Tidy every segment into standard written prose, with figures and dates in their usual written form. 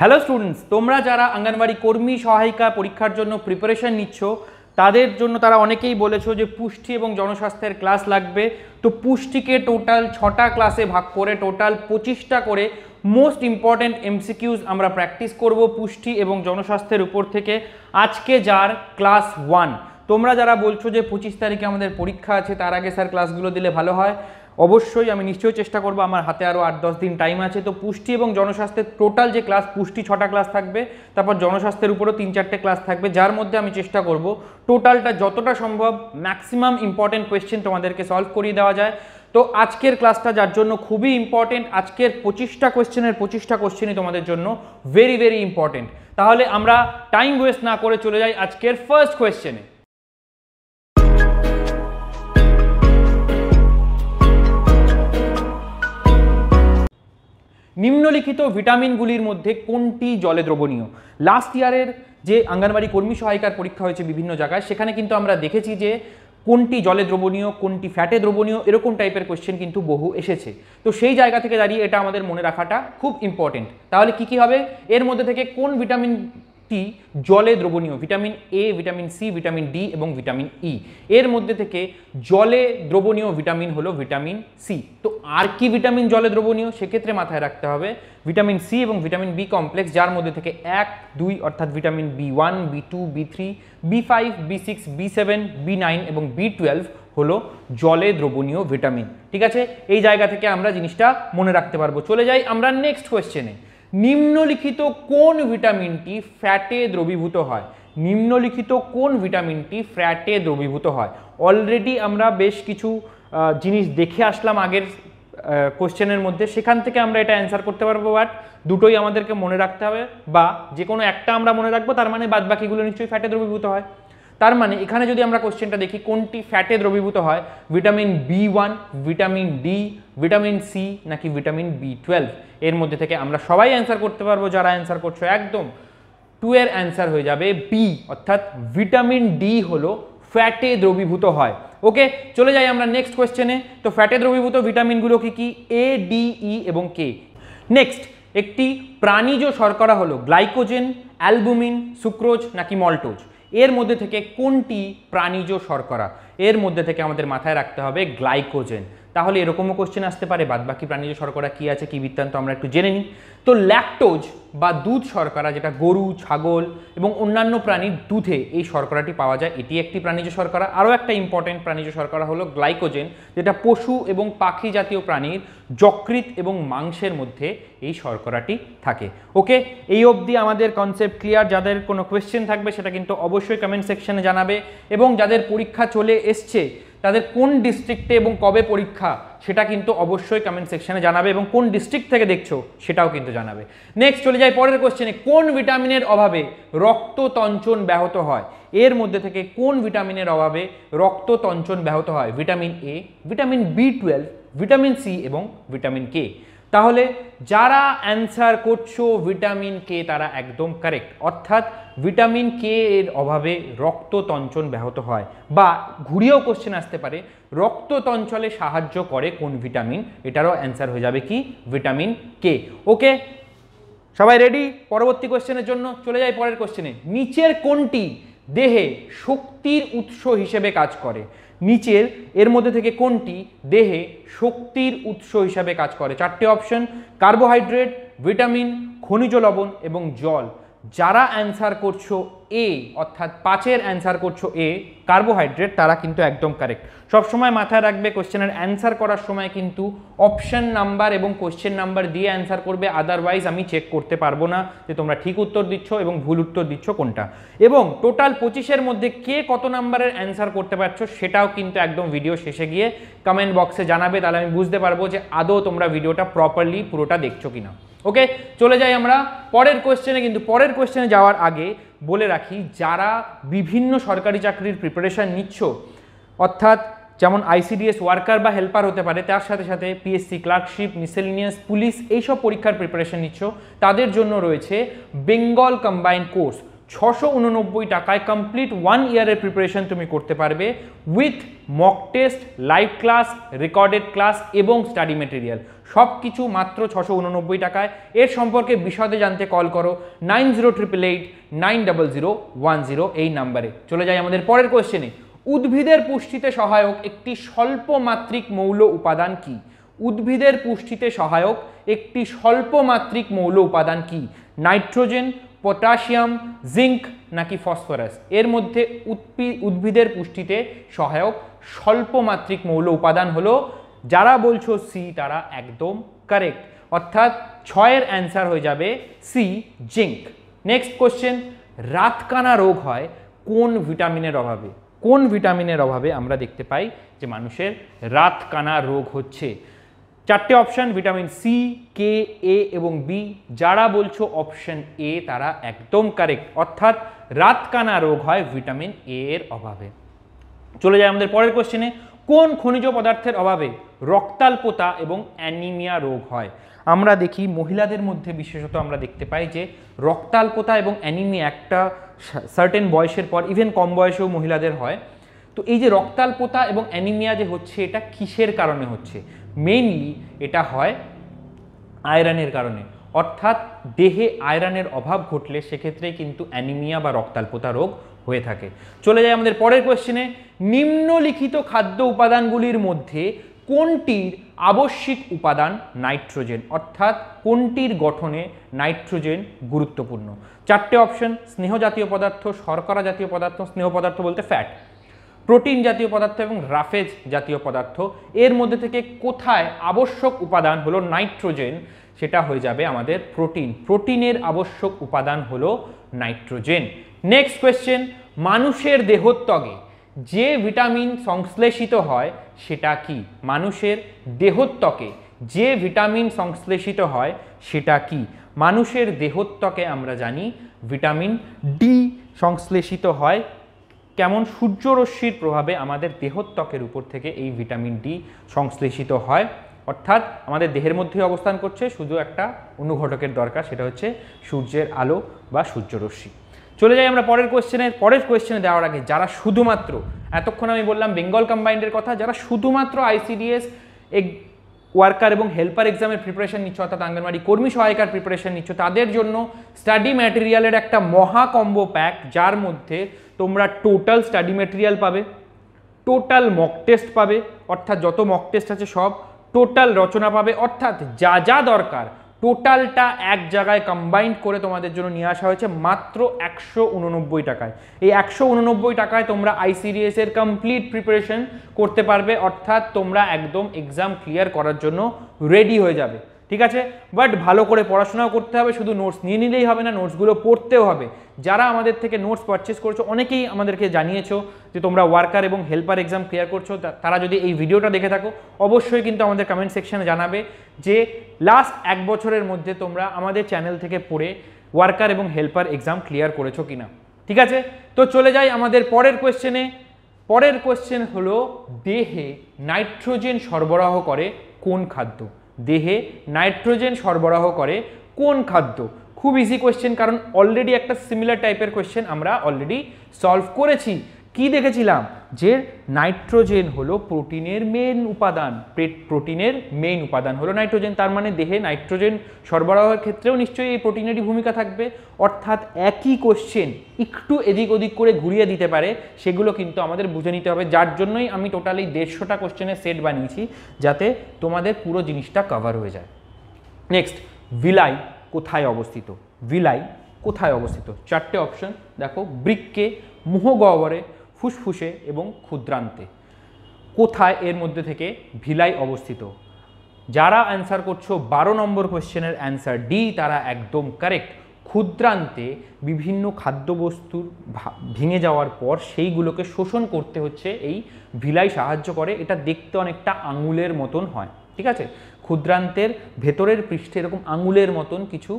Hello students, তোমরা যারা অঙ্গনওয়াড়ি কর্মী সহায়িকা পরীক্ষার জন্য প্রিপারেশন নিচ্ছ তাদের জন্য তারা অনেকেই বলেছো যে পুষ্টি এবং জনস্বাস্থ্যের ক্লাস লাগবে। তো পুষ্টিকে টোটাল 6টা ক্লাসে ভাগ করে টোটাল 25টা করে মোস্ট ইম্পর্ট্যান্ট এমসিকিউজ আমরা প্র্যাকটিস করব পুষ্টি এবং জনস্বাস্থ্যের উপর থেকে। আজকে যার ক্লাস 1, তোমরা যারা বলছো যে 25 তারিখে আমাদের পরীক্ষা আছে, তার আগে স্যার ক্লাসগুলো দিলে ভালো হয়, অবশ্যই আমি নিশ্চয়ই চেষ্টা করব। আমার হাতে আরও 8-10 দিন টাইম আছে। তো পুষ্টি এবং জনস্বাস্থ্যের টোটাল যে ক্লাস, পুষ্টি 6টা ক্লাস থাকবে, তারপর জনস্বাস্থ্যের উপরও 3-4টে ক্লাস থাকবে, যার মধ্যে আমি চেষ্টা করব টোটালটা যতটা সম্ভব ম্যাক্সিমাম ইম্পর্টেন্ট কোয়েশ্চেন তোমাদেরকে সলভ করিয়ে দেওয়া যায়। তো আজকের ক্লাসটা যার জন্য খুবই ইম্পর্টেন্ট, আজকের 25টা কোয়েশ্চেনের 25টা কোয়েশ্চেনই তোমাদের জন্য ভেরি ভেরি ইম্পর্টেন্ট। তাহলে আমরা টাইম ওয়েস্ট না করে চলে যাই আজকের ফার্স্ট কোয়েশ্চেনে। নিম্নলিখিত ভিটামিনগুলির মধ্যে কোনটি জলে দ্রবণীয়? লাস্ট ইয়ারের যে অঙ্গনওয়াড়ি কর্মী সহায়িকার পরীক্ষা হয়েছে বিভিন্ন জায়গায়, সেখানে কিন্তু আমরা দেখেছি যে কোনটি জলে দ্রবণীয়, কোনটি ফ্যাটে দ্রবণীয়, এরকম টাইপের কোয়েশ্চেন কিন্তু বহু এসেছে। তো সেই জায়গা থেকে দাঁড়িয়ে এটা আমাদের মনে রাখাটা খুব ইম্পর্টেন্ট। তাহলে কি কি হবে? এর মধ্যে থেকে কোন ভিটামিনটি জলে দ্রবণীয়? Vitamin A, vitamin C, vitamin D এবং ভিটামিন ই। এর মধ্যে থেকে জলে দ্রবণীয় ভিটামিন হলো ভিটামিন সি। তো আর কি ভিটামিন জলে দ্রবণীয়? সেক্ষেত্রে মাথায় রাখতে হবে ভিটামিন সি এবং ভিটামিন বি কমপ্লেক্স, যার মধ্যে থেকে 1, 2 অর্থাৎ ভিটামিন বি1, বি2, বি3, বি5, বি6, বি7, বি9 এবং বি12 হলো জলে দ্রবণীয় ভিটামিন। ঠিক আছে, এই জায়গা থেকে আমরা জিনিসটা মনে রাখতে পারবো। চলে যাই আমরা নেক্সট কোয়েশ্চেনে। নিম্নলিখিত কোন ভিটামিনটি ফ্যাটে দ্রবীভূত হয়? নিম্নলিখিত কোন ভিটামিনটি ফ্যাটে দ্রবীভূত হয়? অলরেডি আমরা বেশ কিছু জিনিস দেখে আসলাম আগের কোশ্চেনের মধ্যে, সেখান থেকে আমরা এটা অ্যান্সার করতে পারবো, বাট দুটোই আমাদেরকে মনে রাখতে হবে, বা যে কোনো একটা আমরা মনে রাখবো, তার মানে বাদ বাকিগুলো নিশ্চয়ই ফ্যাটে দ্রবীভূত হয়। তার মানে এখানে যদি আমরা কোশ্চেনটা দেখি কোনটি ফ্যাটে দ্রবীভূত হয়, vitamin B one, vitamin D, vitamin C নাকি ভিটামিন বি12, এর মধ্যে থেকে আমরা সবাই অ্যান্সার করতে পারবো। যারা অ্যান্সার করছো একদম 2 এর অ্যান্সার হয়ে যাবে বি, অর্থাৎ ভিটামিন ডি হলো ফ্যাটে দ্রবীভূত হয়। ওকে, চলে যাই আমরা নেক্সট কোয়েশ্চেনে। তো ফ্যাটে দ্রবীভূত ভিটামিনগুলো কি কি? এ, ডি, ই এবং কে। নেক্সট, একটি প্রাণীজ শর্করা হলো গ্লাইকোজেন, অ্যালবুমিন, সুক্রোজ নাকি মল্টোজ? এর মধ্যে থেকে কোনটি প্রাণীজ শর্করা? এর মধ্যে থেকে আমাদের মাথায় রাখতে হবে গ্লাইকোজেন। তাহলে এরকমও কোশ্চেন আসতে পারে, বাদবাকি প্রাণীজ শর্করা কি আছে, কি বৃত্তান্ত আমরা একটু জেনে নিই। তো ল্যাকটোজ বা দুধ শর্করা, যেটা গরু, ছাগল এবং অন্যান্য প্রাণীর দুধে এই শর্করাটি পাওয়া যায়, এটি একটি প্রাণীজ শর্করা। আরও একটা ইম্পর্টেন্ট প্রাণীজ শর্করা হলো গ্লাইকোজেন, যেটা পশু এবং পাখি জাতীয় প্রাণীর যকৃৎ এবং মাংসের মধ্যে এই শর্করাটি থাকে। ওকে, এই অবধি আমাদের কনসেপ্ট ক্লিয়ার। যাদের কোনো কোয়েশ্চেন থাকবে সেটা কিন্তু অবশ্যই কমেন্ট সেকশনে জানাবে, এবং যাদের পরীক্ষা চলে এসছে তাদের কোন ডিস্ট্রিক্টে এবং কবে পরীক্ষা সেটা কিন্তু অবশ্যই কমেন্ট সেকশনে জানাবে, এবং কোন ডিস্ট্রিক্ট থেকে দেখছো সেটাও কিন্তু জানাবে। নেক্সট চলে যাই পরের কোশ্চেনে। কোন ভিটামিনের অভাবে রক্ততঞ্চন ব্যাহত হয়? এর মধ্যে থেকে কোন ভিটামিনের অভাবে রক্ততঞ্চন ব্যাহত হয়? ভিটামিন এ, ভিটামিন বি12, ভিটামিন সি এবং ভিটামিন কে। তাহলে যারা অ্যান্সার করছো ভিটামিন কে, তারা একদম কারেক্ট, অর্থাৎ ভিটামিন কে এর অভাবে রক্ততঞ্চন ব্যাহত হয়। বা ঘুরিয়েও কোশ্চেন আসতে পারে, রক্ততঞ্চলে সাহায্য করে কোন ভিটামিন? এটারও অ্যান্সার হয়ে যাবে কি? Vitamin K. ওকে, সবাই রেডি পরবর্তী কোশ্চেনের জন্য? চলে যাই পরের কোশ্চেনে। নিচের কোনটি দেহে শক্তির উৎস হিসেবে কাজ করে? নিচের এর মধ্যে থেকে কোনটি দেহে শক্তির উৎস হিসাবে কাজ করে? 4টে অপশন: কার্বোহাইড্রেট, ভিটামিন, খনিজ লবণ এবং জল। যারা অ্যান্সার করছো এ, অর্থাৎ 5-এর অ্যান্সার করছো এ, কার্বোহাইড্রেট, তারা কিন্তু একদম কারেক্ট। সবসময় মাথায় রাখবে কোশ্চেনের অ্যান্সার করার সময় কিন্তু অপশন নাম্বার এবং কোশ্চেন নাম্বার দিয়ে অ্যান্সার করবে, আদারওয়াইজ আমি চেক করতে পারবো না যে তোমরা ঠিক উত্তর দিচ্ছ এবং ভুল উত্তর দিচ্ছ কোনটা। এবং টোটাল 25-এর মধ্যে কে কত নাম্বারের অ্যান্সার করতে পারছো সেটাও কিন্তু একদম ভিডিও শেষে গিয়ে কমেন্ট বক্সে জানাবে, তাহলে আমি বুঝতে পারবো যে আদৌ তোমরা ভিডিওটা প্রপারলি পুরোটা দেখছো কিনা। ওকে, চলে যাই আমরা পরের কোয়েশ্চেনে। কিন্তু পরের কোয়েশ্চেনে যাওয়ার আগে বলে রাখি, যারা বিভিন্ন সরকারি চাকরির প্রিপারেশন নিচ্ছ, অর্থাৎ যেমন আইসিডিএস ওয়ার্কার বা হেল্পার হতে পারে, তার সাথে সাথে পিএসসি ক্লার্কশিপ, মিসেলিনিয়াস, পুলিশ, এইসব পরীক্ষার প্রিপারেশন নিচ্ছ, তাদের জন্য রয়েছে বেঙ্গল কম্বাইন্ড কোর্স। 689 টাকায় কমপ্লিট 1 ইয়ারের প্রিপারেশন তুমি করতে পারবে, with mock test, live class, recorded class এবং স্টাডি মেটেরিয়াল। সব কিছু মাত্র 689 টাকায়। এর সম্পর্কে বিশদে জানতে কল করো 9088890010 এই নাম্বারে। চলে যাই আমাদের পরের কোয়েশ্চেনে। উদ্ভিদের পুষ্টিতে সহায়ক একটি স্বল্প মাত্রিক মৌল উপাদান কি? উদ্ভিদের পুষ্টিতে সহায়ক একটি স্বল্প মাত্রিক মৌল উপাদান কি? নাইট্রোজেন, পটাশিয়াম, জিঙ্ক নাকি ফসফরাস? এর মধ্যে উদ্ভিদের পুষ্টিতে সহায়ক স্বল্প মাত্রিক মৌল উপাদান হলো, যারা বলছো সি তারা একদম কারেক্ট, অর্থাৎ 6-এর অ্যান্সার হয়ে যাবে সি, জিঙ্ক। নেক্সট কোশ্চেন, রাতকানা রোগ হয় কোন ভিটামিনের অভাবে? কোন ভিটামিনের অভাবে আমরা দেখতে পাই যে মানুষের রাতকানা রোগ হচ্ছে? 4টে অপশন, ভিটামিন সি, কে, এ এবং বি। যারা বলছো অপশন এ তারা একদম কারেক্ট, অর্থাৎ রাতকানা রোগ হয় ভিটামিন এ এর অভাবে। চলে যায় আমাদের পরের কোশ্চেনে। কোন খনিজ পদার্থের অভাবে রক্তাল্পতা এবং অ্যানিমিয়া রোগ হয়? আমরা দেখি মহিলাদের মধ্যে বিশেষত আমরা দেখতে পাই যে রক্তাল্পতা এবং অ্যানিমিয়া একটা সার্টেন বয়সের পর, ইভেন কম বয়সেও মহিলাদের হয়। তো এই যে রক্তাল্পতা এবং অ্যানিমিয়া যে হচ্ছে, এটা কিসের কারণে হচ্ছে? মেইনলি এটা হয় আয়রনের কারণে, অর্থাৎ দেহে আয়রনের অভাব ঘটলে সেক্ষেত্রে কিন্তু অ্যানিমিয়া বা রক্তাল্পতা রোগ হয়ে থাকে। চলে যায় আমাদের পরের কোয়েশ্চেনে। নিম্নলিখিত খাদ্য উপাদানগুলির মধ্যে কোনটির আবশ্যিক উপাদান নাইট্রোজেন? অর্থাৎ কোনটির গঠনে নাইট্রোজেন গুরুত্বপূর্ণ? 4টে অপশন, স্নেহ জাতীয় পদার্থ, শর্করা জাতীয় পদার্থ, স্নেহ পদার্থ বলতে ফ্যাট, প্রোটিন জাতীয় পদার্থ এবং রাফেজ জাতীয় পদার্থ। এর মধ্যে থেকে কোথায় আবশ্যক উপাদান হলো নাইট্রোজেন? সেটা হয়ে যাবে আমাদের প্রোটিন। প্রোটিনের আবশ্যক উপাদান হলো নাইট্রোজেন। নেক্সট কোয়েশ্চেন, মানুষের দেহত্বকে যে ভিটামিন সংশ্লেষিত হয় সেটা কি? মানুষের দেহত্বকে যে ভিটামিন সংশ্লেষিত হয় সেটা কি? মানুষের দেহত্বকে আমরা জানি ভিটামিন ডি সংশ্লেষিত হয়। কেমন? সূর্যরশ্মির প্রভাবে আমাদের দেহত্বকের উপর থেকে এই ভিটামিন ডি সংশ্লেষিত হয়, অর্থাৎ আমাদের দেহের মধ্যে অবস্থান করছে, শুধু একটা অনুঘটকের দরকার, সেটা হচ্ছে সূর্যের আলো বা সূর্যরশ্মি। চলে যাই আমরা পরের কোয়েশ্চেনে। পরের কোয়েশ্চেনে দেওয়ার আগে যারা শুধুমাত্র, এতক্ষণ আমি বললাম বেঙ্গল কম্বাইন্ডের কথা, যারা শুধুমাত্র আইসিডিএস ওয়ার্কার এবং হেল্পার এক্সামের প্রিপারেশন নিচ্ছ, অর্থাৎ অঙ্গনওয়াড়ি কর্মী সহায়িকার প্রিপারেশন নিচ্ছ, তাদের জন্য স্টাডি ম্যাটেরিয়ালের একটা মহা কম্বো প্যাক, যার মধ্যে তোমরা টোটাল স্টাডি ম্যাটেরিয়াল পাবে, টোটাল মক টেস্ট পাবে, অর্থাৎ যত মক টেস্ট আছে সব, টোটাল রচনা পাবে, অর্থাৎ যা যা দরকার টোটালটা এক জায়গায় কম্বাইন্ড করে তোমাদের জন্য নিয়ে আসা হয়েছে মাত্র 189 টাকায়। এই 189 টাকায় তোমরা আইসিডিএস এর কমপ্লিট প্রিপারেশন করতে পারবে, অর্থাৎ তোমরা একদম এক্সাম ক্লিয়ার করার জন্য রেডি হয়ে যাবে। ঠিক আছে, বাট ভালো করে পড়াশোনাও করতে হবে, শুধু নোটস নিয়ে নিলেই হবে না, নোটসগুলো পড়তেও হবে। যারা আমাদের থেকে নোটস পারচেস করছো, অনেকেই আমাদেরকে জানিয়েছো যে তোমরা ওয়ার্কার এবং হেল্পার এক্সাম ক্লিয়ার করছো, তারা যদি এই ভিডিওটা দেখে থাকো অবশ্যই কিন্তু আমাদের কমেন্ট সেকশনে জানাবে যে লাস্ট 1 বছরের মধ্যে তোমরা আমাদের চ্যানেল থেকে পড়ে ওয়ার্কার এবং হেল্পার এক্সাম ক্লিয়ার করেছো কিনা। ঠিক আছে, তো চলে যাই আমাদের পরের কোয়েশ্চেনে। পরের কোয়েশ্চেন হলো, দেহে নাইট্রোজেন সরবরাহ করে কোন খাদ্য? দেহে নাইট্রোজেন সরবরাহ করে কোন খাদ্য? খুব ইজি কোয়েশ্চেন, কারণ অলরেডি একটা সিমিলার টাইপের কোয়েশ্চেন আমরা অলরেডি সলভ করেছি। কি দেখেছিলাম? যে নাইট্রোজেন হলো প্রোটিনের মেইন উপাদান, প্রোটিনের মেইন উপাদান হলো নাইট্রোজেন। তার মানে দেহে নাইট্রোজেন সরবরাহের ক্ষেত্রেও নিশ্চয়ই এই প্রোটিনেরই ভূমিকা থাকবে, অর্থাৎ একই কোয়েশ্চেন একটু এদিক ওদিক করে ঘুরিয়ে দিতে পারে, সেগুলো কিন্তু আমাদের বুঝে নিতে হবে। যার জন্যই আমি টোটালি 150টা কোয়েশ্চেনের সেট বানিয়েছি, যাতে তোমাদের পুরো জিনিসটা কভার হয়ে যায়। নেক্সট, ভিলাই কোথায় অবস্থিত? ভিলাই কোথায় অবস্থিত? 4টে অপশন দেখো, বৃক্কে, মুহগহ্বরে, ফুসফুসে এবং ক্ষুদ্রান্তে। কোথায় এর মধ্যে থেকে ভিলাই অবস্থিত? যারা অ্যান্সার করছো 12 নম্বর কোয়েশ্চেনের অ্যান্সার ডি, তারা একদম কারেক্ট। ক্ষুদ্রান্তে বিভিন্ন খাদ্যবস্তুর ভেঙে যাওয়ার পর সেইগুলোকে শোষণ করতে হচ্ছে এই ভিলাই সাহায্য করে। এটা দেখতে অনেকটা আঙুলের মতন হয়। ঠিক আছে, ক্ষুদ্রান্তের ভেতরের পৃষ্ঠে এরকম আঙুলের মতন কিছু,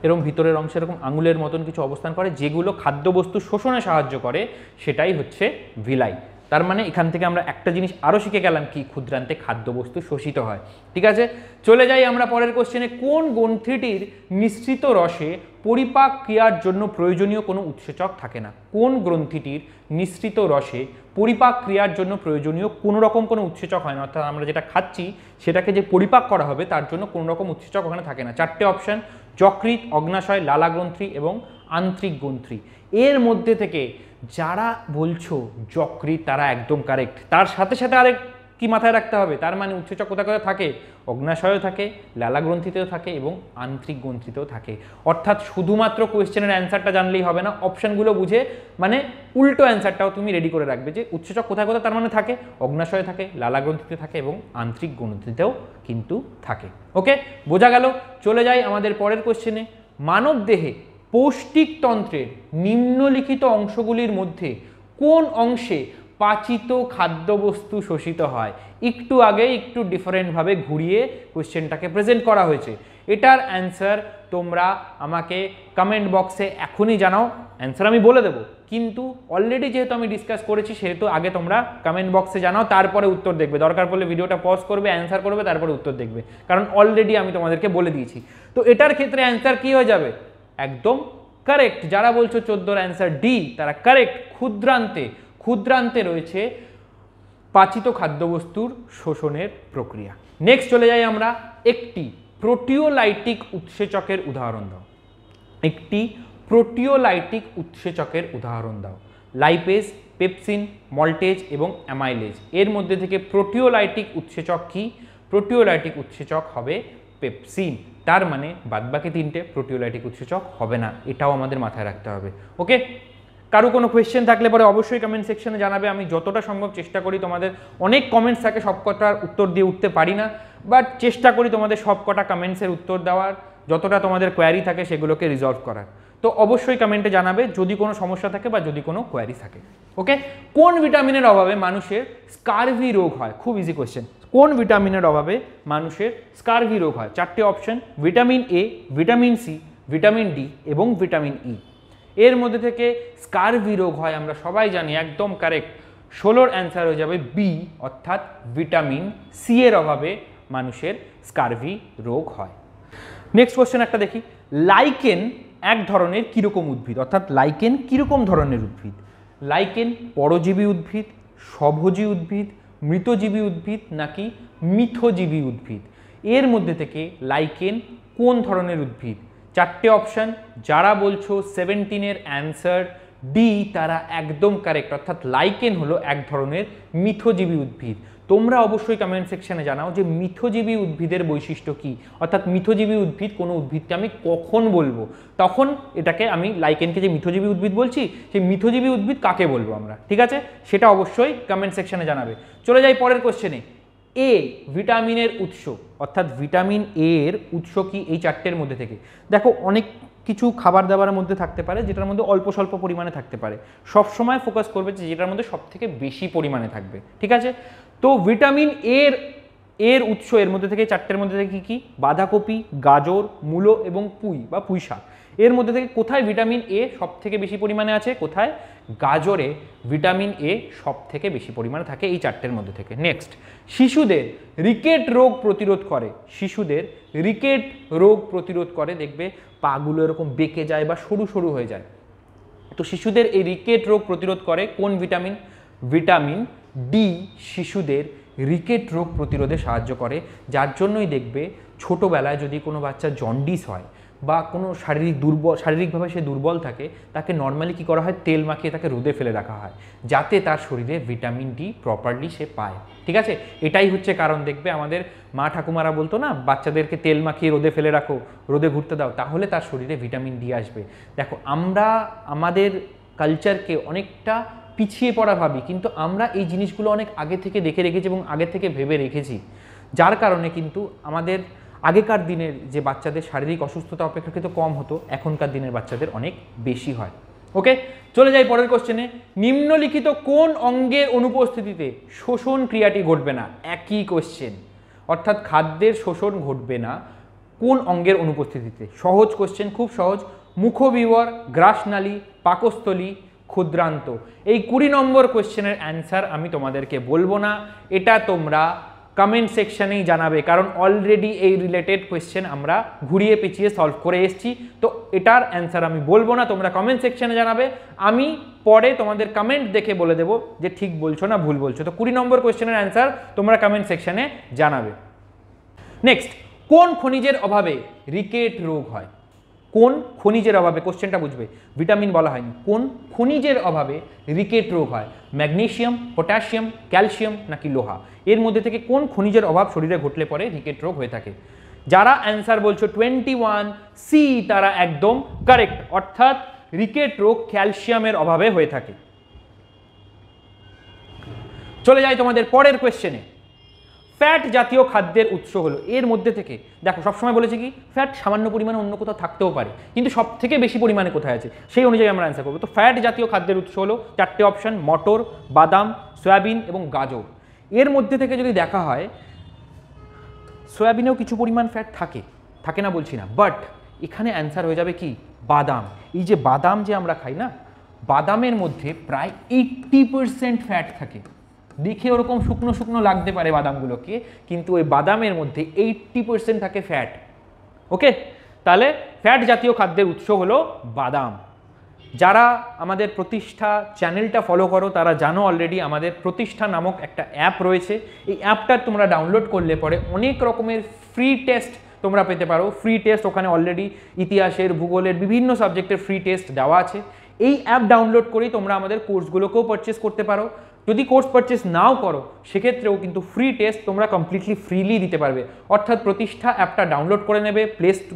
এরকম ভিতরের অংশে এরকম আঙুলের মতন কিছু অবস্থান করে, যেগুলো খাদ্যবস্তু শোষণে সাহায্য করে, সেটাই হচ্ছে ভিলাই। তার মানে এখান থেকে আমরা একটা জিনিস আরও শিখে গেলাম কি, ক্ষুদ্রান্তে খাদ্যবস্তু শোষিত হয়। ঠিক আছে, চলে যাই আমরা পরের কোশ্চেনে। কোন গ্রন্থিটির নিঃসৃত রসে পরিপাক ক্রিয়ার জন্য প্রয়োজনীয় কোনো উৎসেচক থাকে না? কোন গ্রন্থিটির নিঃসৃত রসে পরিপাক ক্রিয়ার জন্য প্রয়োজনীয় কোনো রকম কোনো উৎসেচক হয় না, অর্থাৎ আমরা যেটা খাচ্ছি সেটাকে যে পরিপাক করা হবে তার জন্য কোনো রকম উৎসেচক ওখানে থাকে না। চারটে অপশন: যকৃৎ, অগ্নাশয়, লালাগ্রন্থি এবং আন্ত্রিক গ্রন্থি। এর মধ্যে থেকে যারা বলছো যকৃৎ তারা একদম কারেক্ট। তার সাথে সাথে আরেক কি মাথায় রাখতে হবে, তার মানে উৎসেচক কোথায় কোথায় থাকে? অগ্নাশয়েও থাকে, লালাগ্রন্থিতেও থাকে এবং আন্ত্রিক গ্রন্থিতেও থাকে। অর্থাৎ শুধুমাত্র কোয়েশ্চেনের অ্যান্সারটা জানলেই হবে না, অপশানগুলো বুঝে মানে উল্টো অ্যান্সারটাও তুমি রেডি করে রাখবে যে উৎসেচক কোথায় কোথায় তার মানে থাকে, অগ্নাশয়ে থাকে, লালাগ্রন্থিতে থাকে এবং আন্ত্রিক গ্রন্থিতেও কিন্তু থাকে। ওকে, বোঝা গেল? চলে যাই আমাদের পরের কোয়েশ্চেনে। মানব দেহে পৌষ্টিকতন্ত্রের নিম্নলিখিত অংশগুলির মধ্যে কোন অংশে পাচিত খাদ্যবস্তু শোষিত হয়? একটু আগে একটু ডিফারেন্টভাবে ঘুরিয়ে কোয়েশ্চেনটাকে প্রেজেন্ট করা হয়েছে। এটার অ্যান্সার তোমরা আমাকে কমেন্ট বক্সে এখনই জানাও, অ্যান্সার আমি বলে দেবো, কিন্তু অলরেডি যেহেতু আমি ডিসকাস করেছি সেহেতু আগে তোমরা কমেন্ট বক্সে জানাও, তারপরে উত্তর দেখবে। দরকার পড়লে ভিডিওটা পজ করবে, অ্যান্সার করবে, তারপরে উত্তর দেখবে, কারণ অলরেডি আমি তোমাদেরকে বলে দিয়েছি। তো এটার ক্ষেত্রে অ্যান্সার কি হয়ে যাবে? একদম কারেক্ট। যারা বলছো 14 অ্যান্সার ডি তারা কারেক্ট। ক্ষুদ্রান্তে রয়েছে পাচিত খাদ্যবস্তুর শোষণের প্রক্রিয়া। নেক্সট চলে যাই আমরা, একটি প্রোটিওলাইটিক উৎসেচকের উদাহরণ দাও। একটি প্রোটিওলাইটিক উৎসেচকের উদাহরণ দাও। লাইপেজ, পেপসিন, মল্টেজ এবং অ্যামাইলেজ। এর মধ্যে থেকে প্রোটিওলাইটিক উৎসেচক কি? প্রোটিওলাইটিক উৎসেচক হবে পেপসিন। তার মানে বাদবাকি তিনটে প্রোটিওলাইটিক উৎসেচক হবে না, এটাও আমাদের মাথায় রাখতে হবে। ওকে, কারো কোনো কোয়েশ্চেন থাকলে পরে অবশ্যই কমেন্ট সেকশনে জানাবে। আমি যতটা সম্ভব চেষ্টা করি, তোমাদের অনেক কমেন্টস থাকে, সব কটার উত্তর দিয়ে উঠতে পারি না, বাট চেষ্টা করি তোমাদের সব কটা কমেন্টসের উত্তর দেওয়ার, যতটা তোমাদের কোয়ারি থাকে সেগুলোকে রিজলভ করার। তো অবশ্যই কমেন্টে জানাবে যদি কোনো সমস্যা থাকে বা যদি কোনো কোয়ারি থাকে। ওকে, কোন ভিটামিনের অভাবে মানুষের স্কারভি রোগ হয়? খুব ইজি কোয়েশ্চেন। কোন ভিটামিনের অভাবে মানুষের স্কারভি রোগ হয়? চারটে option: vitamin A, vitamin C, vitamin D এবং ভিটামিন ই। এর মধ্যে থেকে স্কারভি রোগ হয় আমরা সবাই জানি, একদম কারেক্ট। 16 অ্যান্সার হয়ে যাবে বি, অর্থাৎ ভিটামিন সি এর অভাবে মানুষের স্কারভি রোগ হয়। নেক্সট কোশ্চেন একটা দেখি। লাইকেন এক ধরনের কিরকম উদ্ভিদ? অর্থাৎ লাইকেন কিরকম ধরনের উদ্ভিদ? লাইকেন পরজীবী উদ্ভিদ, স্বভোজী উদ্ভিদ, মৃতজীবী উদ্ভিদ নাকি মিথজীবী উদ্ভিদ? এর মধ্যে থেকে লাইকেন কোন ধরনের উদ্ভিদ? চারটে অপশন। যারা বলছো 17 অ্যান্সার ডি তারা একদম কারেক্ট, অর্থাৎ লাইকেন হলো এক ধরনের মিথজীবী উদ্ভিদ। তোমরা অবশ্যই কমেন্ট সেকশনে জানাও যে মিথজীবী উদ্ভিদের বৈশিষ্ট্য কি, অর্থাৎ মিথজীবী উদ্ভিদ কোনো উদ্ভিদকে আমি কখন বলবো, তখন এটাকে আমি লাইকেনকে যে মিথজীবী উদ্ভিদ বলছি সেই মিথজীবী উদ্ভিদ কাকে বলবো আমরা, ঠিক আছে? সেটা অবশ্যই কমেন্ট সেকশনে জানাবে। চলে যাই পরের কোশ্চেনে। এ ভিটামিনের উৎস, অর্থাৎ ভিটামিন এ এর উৎস কি এই চারটের মধ্যে থেকে? দেখো, অনেক কিছু খাবার দাবারের মধ্যে থাকতে পারে যেটার মধ্যে অল্প স্বল্প পরিমাণে থাকতে পারে, সবসময় ফোকাস করবে যে যেটার মধ্যে সব থেকে বেশি পরিমাণে থাকবে, ঠিক আছে? তো ভিটামিন এর উৎস এর মধ্যে থেকে চারটের মধ্যে থেকে কি কি? বাঁধাকপি, গাজর, মূলো এবং পুঁই শাক। এর মধ্যে থেকে কোথায় ভিটামিন এ সব থেকে বেশি পরিমাণে আছে? কোথায়? গাজরে ভিটামিন এ সব থেকে বেশি পরিমাণে থাকে এই চারটের মধ্যে থেকে। নেক্সট, শিশুদের রিকেট রোগ প্রতিরোধ করে। শিশুদের রিকেট রোগ প্রতিরোধ করে, দেখবে পাগুলো এরকম বেঁকে যায় বা সরু সরু হয়ে যায়। তো শিশুদের এই রিকেট রোগ প্রতিরোধ করে কোন ভিটামিন? ভিটামিন ডি শিশুদের রিকেট রোগ প্রতিরোধে সাহায্য করে, যার জন্যই দেখবে ছোটোবেলায় যদি কোনো বাচ্চা জন্ডিস হয় বা কোনো শারীরিকভাবে সে দুর্বল থাকে, তাকে নর্মালি কী করা হয়? তেল মাখিয়ে তাকে রোদে ফেলে রাখা হয়, যাতে তার শরীরে ভিটামিন ডি প্রপারলি সে পায়, ঠিক আছে? এটাই হচ্ছে কারণ। দেখবে আমাদের মা ঠাকুমারা বলতো না, বাচ্চাদেরকে তেল মাখিয়ে রোদে ফেলে রাখো, রোদে ঘুরতে দাও, তাহলে তার শরীরে ভিটামিন ডি আসবে। দেখো, আমরা আমাদের কালচারকে অনেকটা পিছিয়ে পড়া ভাবি, কিন্তু আমরা এই জিনিসগুলো অনেক আগে থেকে দেখে রেখেছি এবং আগে থেকে ভেবে রেখেছি, যার কারণে কিন্তু আমাদের আগেকার দিনের যে বাচ্চাদের শারীরিক অসুস্থতা অপেক্ষাকৃত কম হতো, এখনকার দিনের বাচ্চাদের অনেক বেশি হয়। ওকে, চলে যাই পরের কোশ্চেনে। নিম্নলিখিত কোন অঙ্গের অনুপস্থিতিতে শোষণ ক্রিয়াটি ঘটবে না? একই কোশ্চেন, অর্থাৎ খাদ্যের শোষণ ঘটবে না কোন অঙ্গের অনুপস্থিতিতে? সহজ কোশ্চেন, খুব সহজ। মুখবিবর, গ্রাসনালী, পাকস্থলী, ক্ষুদ্রান্ত। এই 20 নম্বর কোয়েশ্চেনের অ্যান্সার আমি তোমাদেরকে বলবো না, এটা তোমরা কমেন্ট সেকশনেই জানাবে, কারণ অলরেডি এই রিলেটেড কোয়েশ্চেন আমরা ঘুরিয়ে পেঁচিয়ে সলভ করে এসেছি। তো এটার অ্যান্সার আমি বলবো না, তোমরা কমেন্ট সেকশনে জানাবে, আমি পরে তোমাদের কমেন্ট দেখে বলে দেবো যে ঠিক বলছো না ভুল বলছো। তো 20 নম্বর কোয়েশ্চেনের অ্যান্সার তোমরা কমেন্ট সেকশনে জানাবে। নেক্সট, কোন খনিজের অভাবে রিকেট রোগ হয়? কোন খনিজের অভাবে, কোশ্চেনটা বুঝবে, ভিটামিন বলা হয়নি, কোন খনিজের অভাবে রিকেট রোগ হয়? ম্যাগনেসিয়াম, পটাশিয়াম, ক্যালসিয়াম নাকি লোহা? এর মধ্যে থেকে কোন খনিজের অভাব শরীরে ঘটলে পরে রিকেট রোগ হয়ে থাকে? যারা অ্যান্সার বলছো 21 সি, তারা একদম কারেক্ট, অর্থাৎ রিকেট রোগ ক্যালসিয়ামের অভাবে হয়ে থাকে। চলে যাই তোমাদের পরের কোয়েশ্চেনে। ফ্যাট জাতীয় খাদ্যের উৎস হলো, এর মধ্যে থেকে দেখো সবসময় বলেছি কি ফ্যাট সামান্য পরিমাণে অন্য কোথাও থাকতেও পারে, কিন্তু সব থেকে বেশি পরিমাণে কোথায় আছে সেই অনুযায়ী আমরা অ্যান্সার করবো। তো ফ্যাট জাতীয় খাদ্যের উৎস হলো 4টে অপশন, মটর, বাদাম, সয়াবিন এবং গাজর। এর মধ্যে থেকে যদি দেখা হয় সয়াবিনেও কিছু পরিমাণ ফ্যাট থাকে না বলছি না, বাট এখানে অ্যান্সার হয়ে যাবে কি বাদাম। এই যে বাদাম যে আমরা খাই না, বাদামের মধ্যে প্রায় 80% ফ্যাট থাকে। দেখে ওরকম শুকনো শুকনো লাগতে পারে বাদামগুলোকে, কিন্তু ওই বাদামের মধ্যে 80% থাকে ফ্যাট। ওকে, তাহলে ফ্যাট জাতীয় খাদ্যের উৎস হলো বাদাম। যারা আমাদের প্রতিষ্ঠা চ্যানেলটা ফলো করো তারা জানো অলরেডি আমাদের প্রতিষ্ঠা নামক একটা অ্যাপ রয়েছে। এই অ্যাপটা তোমরা ডাউনলোড করলে পরে অনেক রকমের ফ্রি টেস্ট তোমরা পেতে পারো। ফ্রি টেস্ট ওখানে অলরেডি ইতিহাসের, ভূগোলের বিভিন্ন সাবজেক্টের ফ্রি টেস্ট দেওয়া আছে। এই অ্যাপ ডাউনলোড করেই তোমরা আমাদের কোর্সগুলোকেও পারচেস করতে পারো। যদি কোর্স পারচেস নাও করো সেক্ষেত্রেও কিন্তু ফ্রি টেস্ট তোমরা কমপ্লিটলি ফ্রিলি দিতে পারবে। অর্থাৎ প্রতিষ্ঠা অ্যাপটা ডাউনলোড করে নেবে,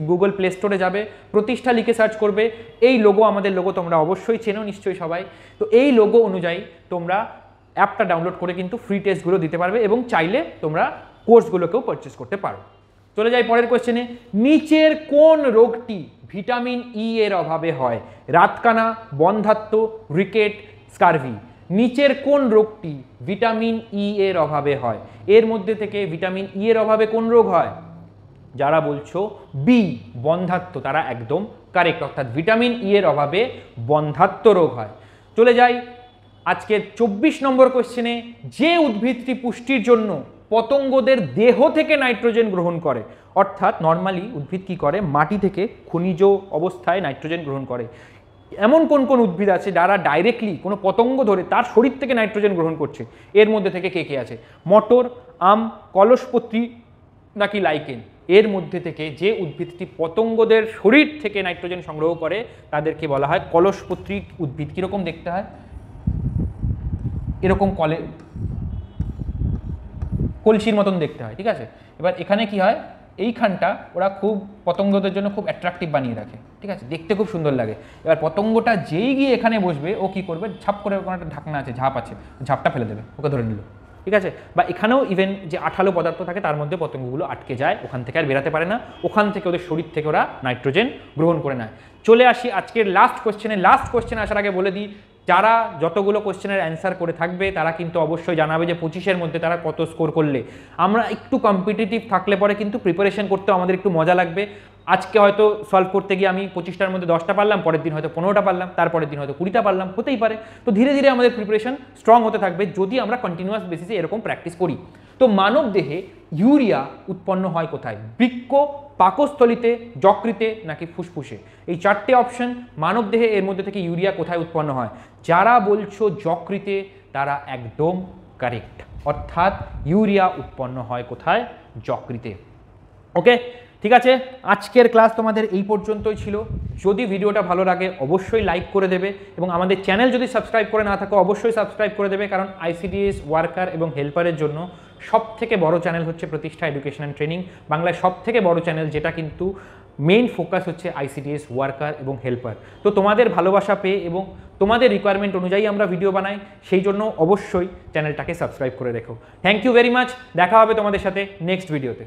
গুগল প্লে স্টোরে যাবে, প্রতিষ্ঠা লিখে সার্চ করবে, এই লোগো আমাদের লোগো তোমরা অবশ্যই চেনো নিশ্চয়ই সবাই। তো এই লোগো অনুযায়ী তোমরা অ্যাপটা ডাউনলোড করে কিন্তু ফ্রি টেস্টগুলো দিতে পারবে এবং চাইলে তোমরা কোর্সগুলোকেও পারচেস করতে পারো। চলে যাই পরের কোয়েশ্চেনে। নিচের কোন রোগটি ভিটামিন ই এর অভাবে হয়? রাতকানা, বন্ধ্যাত্ব, রিকেট, স্কারভি। নিচের কোন রোগটি ভিটামিন ই এর অভাবে হয়? এর মধ্যে থেকে ভিটামিন ই এর অভাবে কোন রোগ হয়? যারা বলছো বি বন্ধ্যাত্ব তারা একদম কারেক্ট, অর্থাৎ ভিটামিন ই এর অভাবে বন্ধ্যাত্ব রোগ হয়। চলে যাই আজকের 24 নম্বর কোয়েশ্চেনে। যে উদ্ভিদটি পুষ্টির জন্য পতঙ্গদের দেহ থেকে নাইট্রোজেন গ্রহণ করে, অর্থাৎ নর্মালি উদ্ভিদ কি করে মাটি থেকে খনিজ অবস্থায় নাইট্রোজেন গ্রহণ করে, এমন কোন কোন উদ্ভিদ আছে যারা ডাইরেক্টলি কোনো পতঙ্গ ধরে তার শরীর থেকে নাইট্রোজেন গ্রহণ করছে? এর মধ্যে থেকে কে কে আছে? মটর, আম, কলসপত্রী নাকি লাইকেন? এর মধ্যে থেকে যে উদ্ভিদটি পতঙ্গদের শরীর থেকে নাইট্রোজেন সংগ্রহ করে তাদেরকে বলা হয় কলসপত্রী উদ্ভিদ। কীরকম দেখতে হয়? এরকম কলসির মতন দেখতে হয়, ঠিক আছে। এবার এখানে কি হয়, এইখানটা ওরা খুব পতঙ্গদের জন্য খুব অ্যাট্রাকটিভ বানিয়ে রাখে, ঠিক আছে, দেখতে খুব সুন্দর লাগে। এবার পতঙ্গটা যেই গিয়ে এখানে বসবে ও কি করবে, ঝাপ করে ওখানে একটা ঢাকনা আছে, ঝাপ আছে, ঝাপটা ফেলে দেবে, ওকে ধরে নিল, ঠিক আছে। বা এখানেও ইভেন যে আঠালো পদার্থ থাকে তার মধ্যে পতঙ্গগুলো আটকে যায়, ওখান থেকে আর বেরাতে পারে না, ওখান থেকে ওদের শরীর থেকে ওরা নাইট্রোজেন গ্রহণ করে নেয়। চলে আসি আজকের লাস্ট কোয়েশ্চেনে। লাস্ট কোয়েশ্চেনে আসার আগে বলে দিই, যারা যতগুলো কোয়েশ্চেনের অ্যান্সার করে থাকবে তারা কিন্তু অবশ্যই জানাবে যে 25-এর মধ্যে তারা কত স্কোর করলে। আমরা একটু কম্পিটিটিভ থাকলে পরে কিন্তু প্রিপারেশন করতেও আমাদের একটু মজা লাগবে। আজকে হয়তো সলভ করতে গিয়ে আমি 25টার মধ্যে 10টা পারলাম, পরের দিন হয়তো 15টা পারলাম, তারপরের দিন হয়তো 20টা পারলাম, হতেই পারে। তো ধীরে ধীরে আমাদের প্রিপারেশন স্ট্রং হতে থাকবে যদি আমরা কন্টিনিউয়াস বেসিসে এরকম প্র্যাকটিস করি। তো মানব দেহে ইউরিয়া উৎপন্ন হয় কোথায়? বৃক্ক, পাকস্থলিতে, যকৃতে নাকি ফুসফুসে? এই 4টে অপশন মানব দেহে, এর মধ্যে থেকে ইউরিয়া কোথায় উৎপন্ন হয়? যারা বলছো যকৃতে তারা একদম কারেক্ট, অর্থাৎ ইউরিয়া উৎপন্ন হয় কোথায়? যকৃতে। ওকে, ঠিক আছে, আজকের ক্লাস তোমাদের এই পর্যন্তই ছিল। যদি ভিডিওটা ভালো লাগে অবশ্যই লাইক করে দেবে এবং আমাদের চ্যানেল যদি সাবস্ক্রাইব করে না থাকো অবশ্যই সাবস্ক্রাইব করে দেবে, কারণ আইসিডিএস ওয়ার্কার এবং হেল্পারের জন্য সবথেকে বড় চ্যানেল হচ্ছে প্রতিষ্ঠা এডুকেশন অ্যান্ড ট্রেনিং, বাংলায় সবথেকে বড় চ্যানেল, যেটা কিন্তু মেইন ফোকাস হচ্ছে আইসিডিএস ওয়ার্কার এবং হেল্পার। তো তোমাদের ভালোবাসা পেয়ে এবং তোমাদের রিকোয়ারমেন্ট অনুযায়ী আমরা ভিডিও বানাই, সেই জন্য অবশ্যই চ্যানেলটাকে সাবস্ক্রাইব করে রেখো। থ্যাংক ইউ ভেরি মাচ, দেখা হবে তোমাদের সাথে নেক্সট ভিডিওতে।